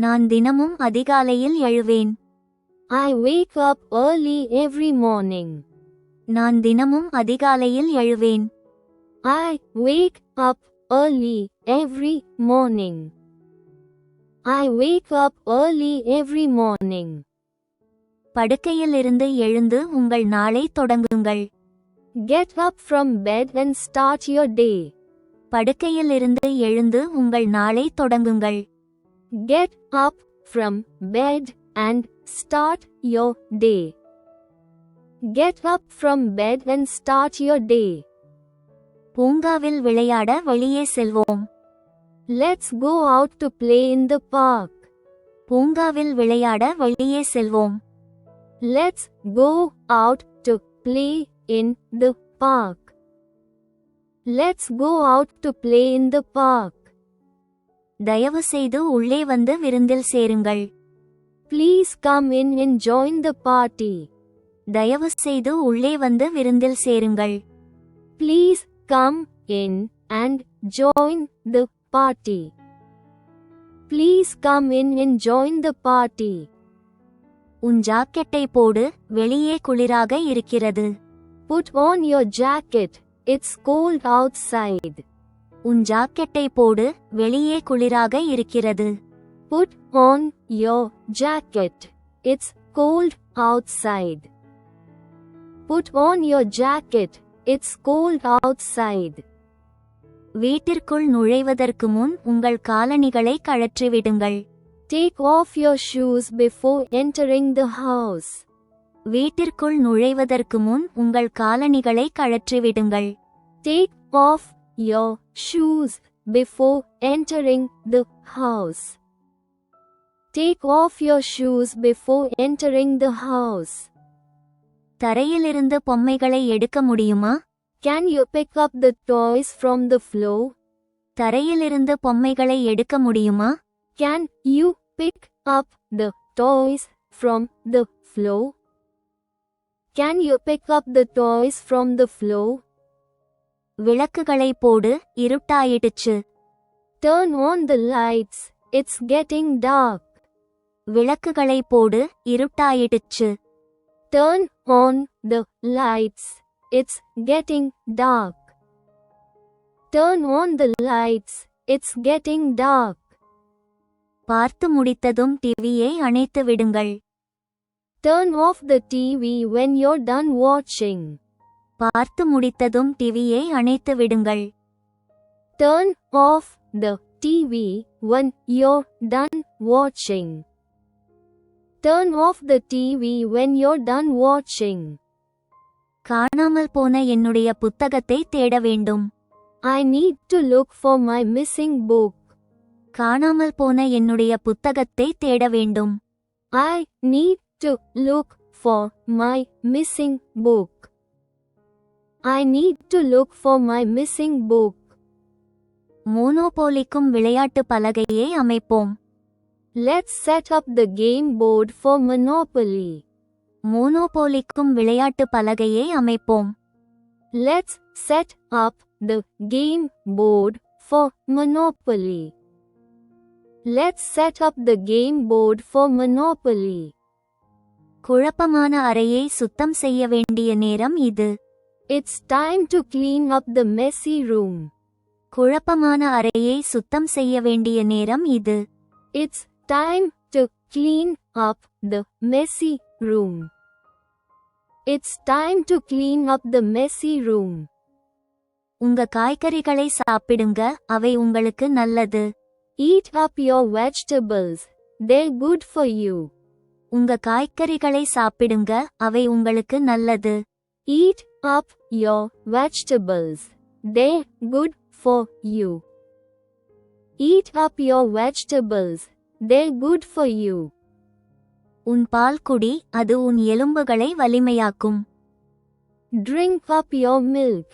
நான் தினமும் அதிகாலையில் எழுவேன். I wake up early every morning. நான் தினமும் அதிகாலையில் எழுவேன். I wake up early every morning. I wake up early every morning. படுக்கையிலிருந்து எழுந்து உங்கள் நாளை தொடங்குங்கள். Get up from bed and start your day. படுக்கையிலிருந்து எழுந்து உங்கள் நாளை தொடங்குங்கள். Get up from bed and start your day. Get up from bed and start your day. பூங்காவில் விளையாட வெளியே செல்வோம். Let's go out to play in the park. பூங்காவில் விளையாட வெளியே செல்வோம். Let's go out to play in the park. Let's go out to play in the park. தயவுசெய்து உள்ளே வந்து விருந்தில் சேருங்கள். Please come in and join the party. தயவுசெய்து உள்ளே வந்து விருந்தில் சேருங்கள். Please come in and join the party. Please come in and join the party. உன் ஜாக்கெட்டை போடு, வெளியே குளிராக இருக்கிறது. Put on your jacket. It's cold outside. உன் ஜாக்கெட்டை போடு, வெளியே குளிராக இருக்கிறது. Put on your jacket. It's cold outside. Put on your jacket. It's cold outside. வீட்டிற்குள் நுழைவதற்கு முன் உங்கள் காலணிகளை கழற்றிவிடுங்கள். Take off your shoes before entering the house. வீட்டிற்குள் நுழைவதற்கு முன் உங்கள் காலணிகளை கழற்றிவிடுங்கள். Take off your shoes before entering the house. Take off your shoes before entering the house. தரையிலிருந்து பொம்மைகளை எடுக்க முடியுமா? Can you pick up the toys from the floor? தரையிலிருந்து பொம்மைகளை எடுக்க முடியுமா? Can you pick up the toys from the floor? Can you pick up the toys from the floor? விளக்குகளை போடு, இருட்டாயிடுச்சு. Turn on the lights. It's getting dark. விளக்குகளை போடு, இருட்டாயிடுச்சு. Turn on the lights. It's getting dark. Turn on the lights. It's getting dark. பார்த்து முடித்ததும் டிவியை அணைத்து விடுங்கள். Turn off the TV when you're done watching. பார்த்து முடித்ததும் டிவியை அணைத்து விடுங்கள். Turn off the TV when you're done watching. Turn off the TV when you're done watching. காணாமல் போன என்னுடைய புத்தகத்தை தேட வேண்டும். I need to look for my missing book. காணாமல் போன என்னுடைய புத்தகத்தை தேட வேண்டும். I need to look for my missing book. I need to look for my missing book. மோனோபோலிக்கும் விளையாட்டு பலகையை அமைப்போம். Let's set up the game board for Monopoly. மோனோபோலிக்கும் விளையாட்டு பலகையை அமைப்போம். Let's set up the game board for Monopoly. Let's set up the game board for Monopoly. குழப்பமான அறையை சுத்தம் செய்ய வேண்டிய நேரம் இது. It's time to clean up the messy room. குழப்பமான அறையை சுத்தம் செய்ய வேண்டிய நேரம் இது. It's time to clean up the messy room. It's time to clean up the messy room. உங்க காய்கறிகளை சாப்பிடுங்க, அவை உங்களுக்கு நல்லது. Eat up your vegetables. They're good for you. உங்க காய்கறிகளை சாப்பிடுங்க, அவை உங்களுக்கு நல்லது. Eat up your vegetables. They're good for you. Eat up your vegetables. They're good for you. உன் பால் குடி, அது உன் எலும்புகளை வலிமையாக்கும். Drink up your milk.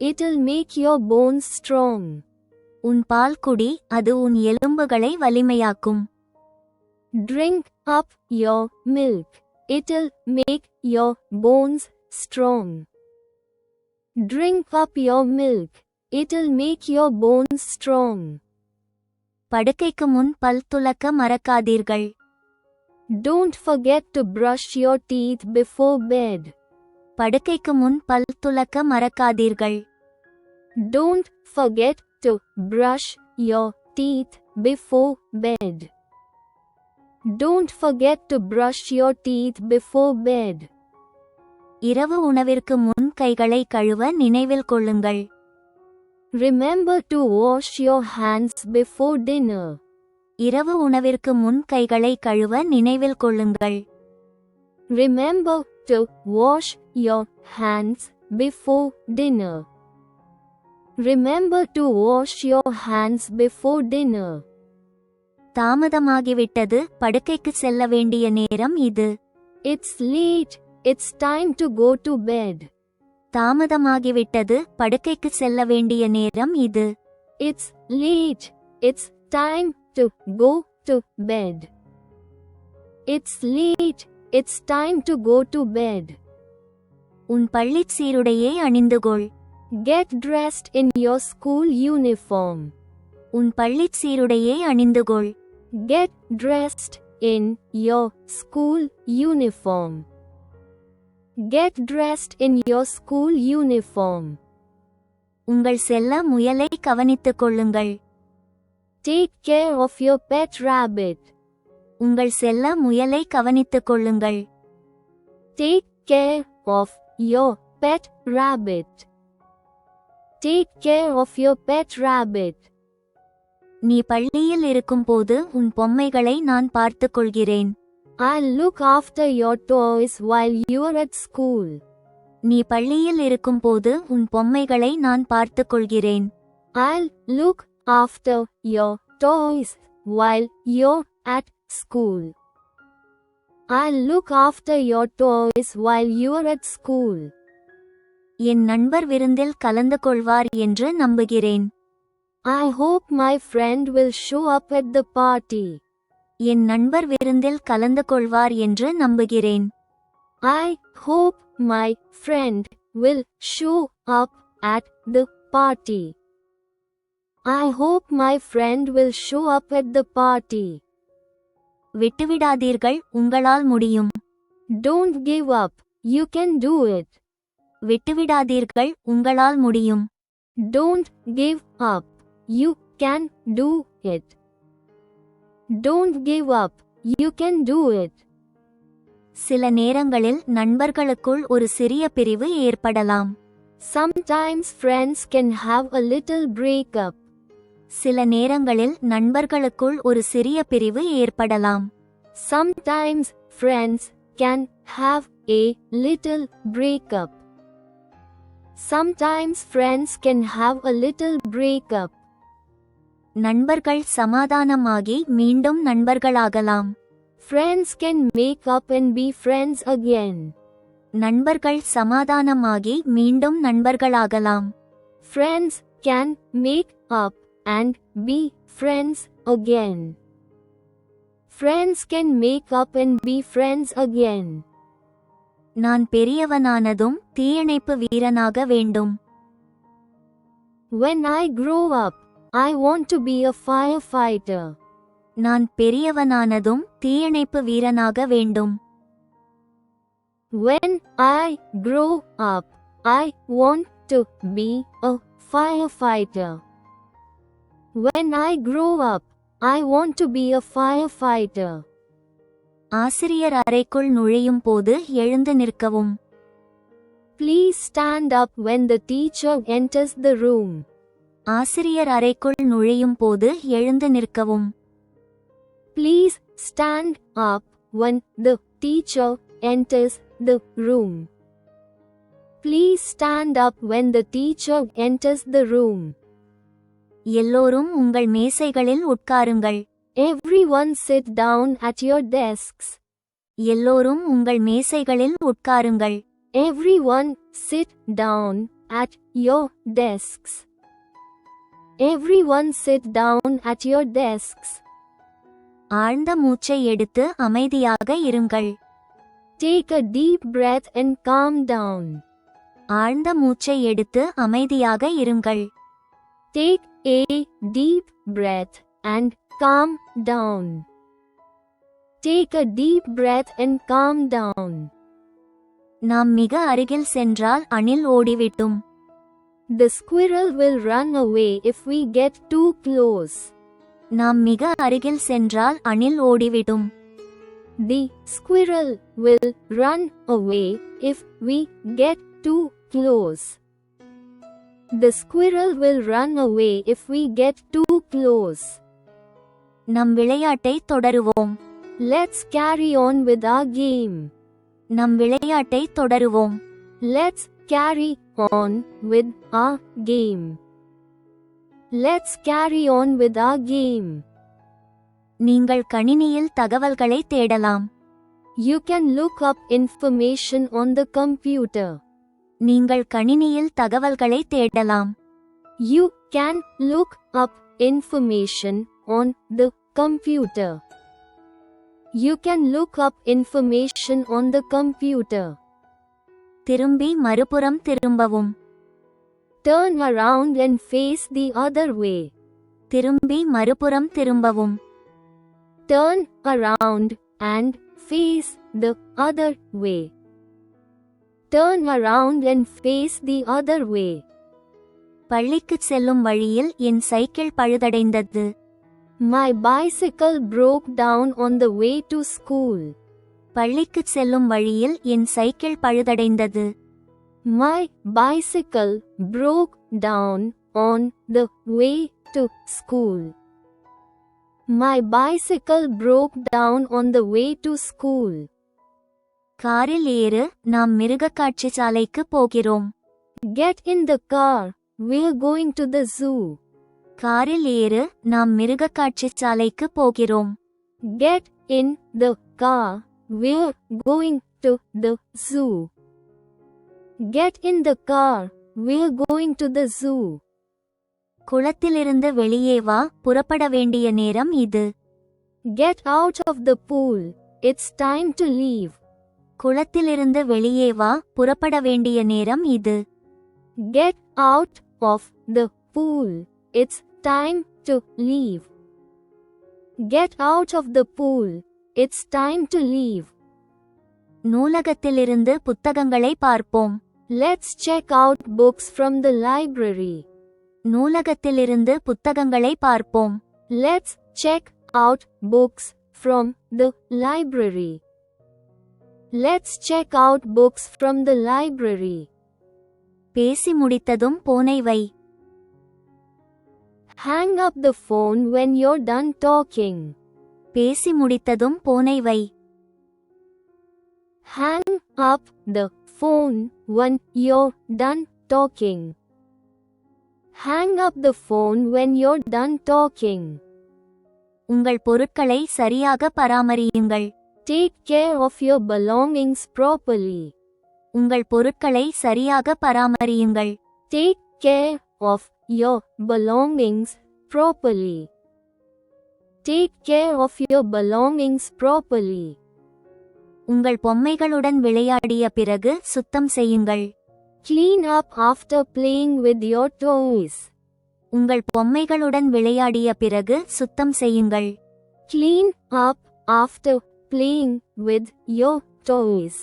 It'll make your bones strong. உன் பால் குடி, அது உன் எலும்புகளை வலிமையாக்கும். Drink up your milk. It'll make your bones strong. Drink up your milk. It'll make your bones strong. படுக்கைக்கு முன் பல் துலக்க மறக்காதீர்கள். Don't forget to brush your teeth before bed. படுக்கைக்கு முன் பல் துலக்க மறக்காதீர்கள். Don't forget to brush your teeth before bed. Don't forget to brush your teeth before bed. இரவு உணவிற்கு முன் கைகளை கழுவ நினைவில் கொள்ளுங்கள். Remember to wash your hands before dinner. இரவு உணவிற்கு முன் கைகளை கழுவ நினைவில் கொள்ளுங்கள். Remember to wash your hands before dinner. Remember to wash your hands before dinner. தாமதமாகிவிட்டது, படுக்கைக்கு செல்ல வேண்டிய நேரம் இது. It's late. It's time to go to bed. தாமதமாகிவிட்டது, படுக்கைக்கு செல்ல வேண்டிய நேரம் இது. It's late. It's time to go to bed. It's late. It's time to go to bed. உன் பள்ளிச் சீருடையை அணிந்துகொள். Get dressed in your school uniform. உன் பள்ளிச் சீருடையை அணிந்துகொள். Get dressed in your school uniform. Get dressed in your school uniform. உங்கள் செல்ல முயலை கவனித்துக் கொள்ளுங்கள். Take care of your pet rabbit. உங்கள் செல்ல முயலை கவனித்துக் கொள்ளுங்கள். Take care of your pet rabbit. Take care of your pet rabbit. நீ பள்ளியில் இருக்கும்போது உன் பொம்மைகளை நான் பார்த்துக் கொள்கிறேன். I'll look after your toys while you're at school. நீ பள்ளியில் இருக்கும்போது உன் பொம்மைகளை நான் பார்த்துக் கொள்கிறேன். I'll look after your toys while you're at school. I'll look after your toys while you're at school. என் நண்பர் விருந்தில் கலந்து கொள்வார் என்று நம்புகிறேன். I hope my friend will show up at the party. என் நண்பர் விருந்தில் கலந்து கொள்வார் என்று நம்புகிறேன். I hope my friend will show up at the party. I hope my friend will show up at the party. விட்டுவிடாதீர்கள், உங்களால் முடியும். Don't give up. You can do it. விட்டுவிடாதீர்கள், உங்களால் முடியும். Don't give up. You can do it. Don't give up. You can do it. சில நேரங்களில் நண்பர்களுக்குள் ஒரு சிறிய பிரிவு ஏற்படலாம். Sometimes friends can have a little breakup. சில நேரங்களில் நண்பர்களுக்குள் ஒரு சிறிய பிரிவு ஏற்படலாம். Sometimes friends can have a little breakup. Sometimes friends can have a little breakup. நண்பர்கள் சமாதானமாகி மீண்டும் நண்பர்களாகலாம். Friends can make up and be friends again. நண்பர்கள் சமாதானமாகி மீண்டும் நண்பர்களாகலாம். Friends can make up and be friends again. Friends can make up and be friends again. நான் பெரியவனானதும் தீயணைப்பு வீரனாக வேண்டும். When I grow up, I want to be a firefighter. நான் பெரியவனானதும் தீயணைப்பு வீரனாக வேண்டும். When I grow up, I want to be a firefighter. When I grow up, I want to be a firefighter. ஆசிரியர் அறைக்குள் நுழையும் போது எழுந்து நிற்கவும். Please stand up when the teacher enters the room. ஆசிரியர் அறைக்குள் நுழையும் போது எழுந்து நிற்கவும். Please stand up when the teacher enters the room. Please stand up when the teacher enters the room. எல்லோரும் உங்கள் மேசைகளில் உட்காருங்கள். Everyone sit down at your desks. எல்லோரும் உங்கள் மேசைகளில் உட்காருங்கள். Everyone sit down at your desks. Everyone sit down at your desks. ஆழ்ந்த மூச்சை எடுத்து அமைதியாக இருங்கள். Take a deep breath and calm down. ஆழ்ந்த மூச்சை எடுத்து அமைதியாக இருங்கள். Take a deep breath and calm down. Take a deep breath and calm down. நாம் மிக அருகில் சென்றால் அணில் ஓடிவிடும். The squirrel will run away if we get too close. நாம் மிக அருகில் சென்றால் அணில் ஓடிவிடும். The squirrel will run away if we get too close. The squirrel will run away if we get too close. நம் விளையாட்டை தொடருவோம். Let's carry on with our game. நம் விளையாட்டை தொடருவோம். Let's carry on with our game. Let's carry on with our game. நீங்கள் கணினியில் தகவல்களை தேடலாம். You can look up information on the computer. நீங்கள் கணினியில் தகவல்களை தேடலாம். You can look up information on the computer. You can look up information on the computer. திரும்பி மறுபுறம் திரும்பவும். Turn around and face the other way. திரும்பி மறுபுறம் திரும்பவும். Turn around and face the other way. Turn around and face the other way. பள்ளிக்குச் செல்லும் வழியில் என் cycle பழுதடைந்தது. My bicycle broke down on the way to school. பள்ளிக்குச் செல்லும் வழியில் என் cycle பழுதடைந்தது. My bicycle broke down on the way to school. My bicycle broke down on the way to school. காரில் ஏறு, நாம் மிருகக்காட்சி சாலைக்கு போகிறோம். Get in the car. We're going to the zoo. காரில் ஏறு, நாம் மிருகக்காட்சி சாலைக்கு போகிறோம். Get in the car. We're going to the zoo. Get in the car. We're going to the zoo. குளத்திலிருந்து வெளியே வா, புறப்பட வேண்டிய நேரம் இது. Get out of the pool. It's time to leave. குளத்திலிருந்து வெளியே வா, புறப்பட வேண்டிய நேரம் இது. Get out of the pool. It's time to leave. Get out of the pool. It's time to leave. நூலகத்திலிருந்து புத்தகங்களை பார்ப்போம். Let's check out books from the library. நூலகத்திலிருந்து புத்தகங்களை பார்ப்போம். Let's check out books from the library. Let's check out books from the library. பேசி முடித்ததும் போனை வை. Hang up the phone when you're done talking. பேசி முடித்ததும் போனை வை. Hang up the phone when you're done talking. Hang up the phone when you're done talking. உங்கள் பொருட்களை சரியாக பராமரியுங்கள். Take care of your belongings properly. உங்கள் பொருட்களை சரியாக பராமரியுங்கள். Take care of your belongings properly. Take care of your belongings properly. உங்கள் பொம்மைகளுடன் விளையாடிய பிறகு சுத்தம் செய்யுங்கள். Clean up after playing with your toys. உங்கள் பொம்மைகளுடன் விளையாடிய பிறகு சுத்தம் செய்யுங்கள். Clean up after playing with your toys.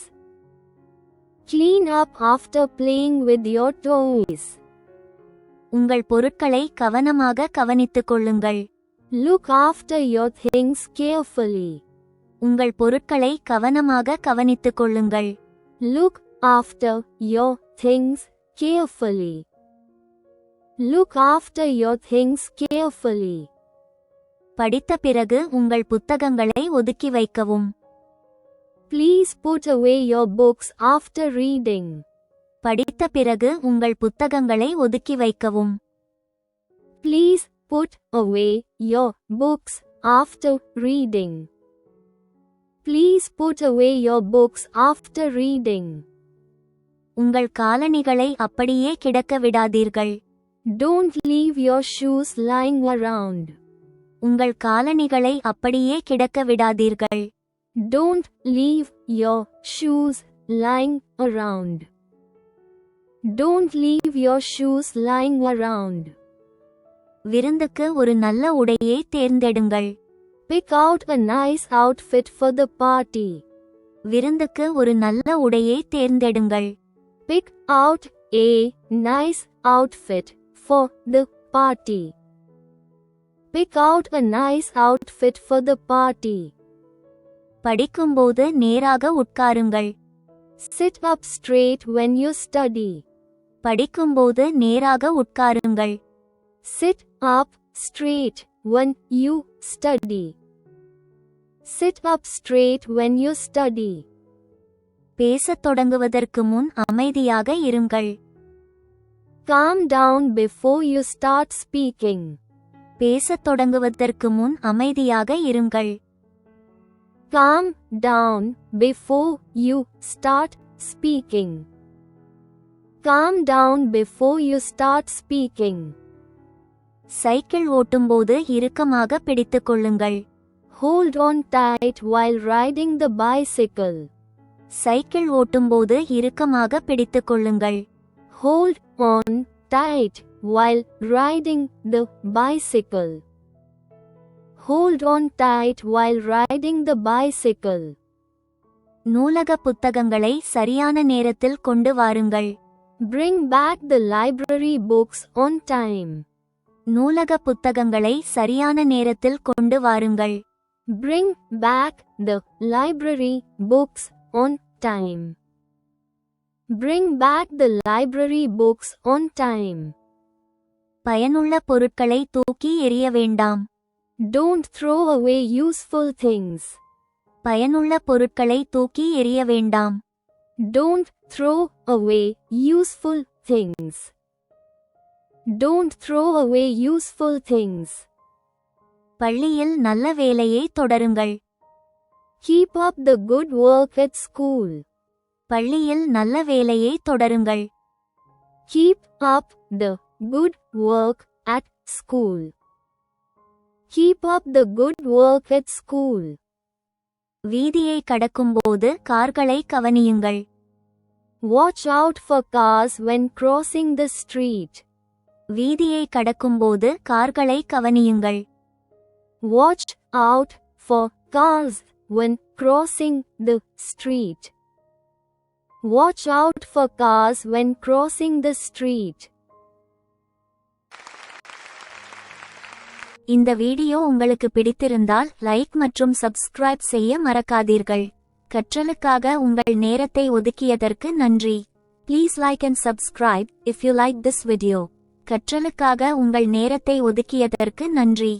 Clean up after playing with your toys. உங்கள் பொருட்களை கவனமாக கவனித்துக் கொள்ளுங்கள். Look after your things carefully. உங்கள் பொருட்களை கவனமாக கவனித்துக் கொள்ளுங்கள். Look after your things carefully. Look after your things carefully. படித்த பிறகு உங்கள் புத்தகங்களை ஒதுக்கி வைக்கவும். Please put away your books after reading. படித்த பிறகு உங்கள் புத்தகங்களை ஒதுக்கி வைக்கவும். Please put away your books after reading. Please put away your books after reading. உங்கள் காலணிகளை அப்படியே கிடக்க விடாதீர்கள். Don't leave your shoes lying around. உங்கள் காலணிகளை அப்படியே கிடக்க விடாதீர்கள். Don't leave your shoes lying around. Don't leave your shoes lying around. விருந்துக்கு ஒரு நல்ல உடையை தேர்ந்தெடுங்கள். Pick out a nice outfit for the party. விருந்துக்கு ஒரு நல்ல உடையை தேர்ந்தெடுங்கள். Pick out a nice outfit for the party. Pick out a nice outfit for the party. படிக்கும்போது நேராக உட்காருங்கள். Sit up straight when you study. படிக்கும்போது நேராக உட்காருங்கள். Sit up straight when you study. Sit up straight when you study. பேசத் தொடங்குவதற்கு முன் அமைதியாக இருங்கள். Calm down before you start speaking. பேசத் தொடங்குவதற்கு முன் அமைதியாக இருங்கள். Calm down before you start speaking. Calm down before you start speaking. Cycle ஓட்டும்போது இறுக்கமாக பிடித்துக் கொள்ளுங்கள். Hold on tight while riding the bicycle. Cycle ஓட்டும்போது இறுக்கமாக பிடித்துக் கொள்ளுங்கள். Hold on tight while riding the bicycle. Hold on tight while riding the bicycle. நூலக புத்தகங்களை சரியான நேரத்தில் கொண்டு வாருங்கள். Bring back the library books on time. நூலக புத்தகங்களை சரியான நேரத்தில் கொண்டு வாருங்கள். Bring back the library books on time. Bring back the library books on time. பயனுள்ள பொருட்களை தூக்கி எறிய வேண்டாம். Don't throw away useful things. பயனுள்ள பொருட்களை தூக்கி எறிய வேண்டாம். Don't throw away useful things. Don't throw away useful things. பள்ளியில் நல்ல வேலையை தொடருங்கள். Keep up the good work at school. பள்ளியில் நல்ல வேலையை தொடருங்கள். Keep up the good work at school. Keep up the good work at school. வீதியை கடக்கும்போது கார்களை கவனியுங்கள். Watch out for cars when crossing the street. வீதியை கடக்கும்போது கார்களை கவனியுங்கள். Watch out for cars when crossing the street. Watch out for cars when crossing the street. இந்த video உங்களுக்கு பிடித்திருந்தால் லைக் மற்றும் சப்ஸ்கிரைப் செய்ய மறக்காதீர்கள். கற்றலுக்காக உங்கள் நேரத்தை ஒதுக்கியதற்கு நன்றி. Please like and subscribe if you like this video. கற்றலுக்காக உங்கள் நேரத்தை ஒதுக்கியதற்கு நன்றி.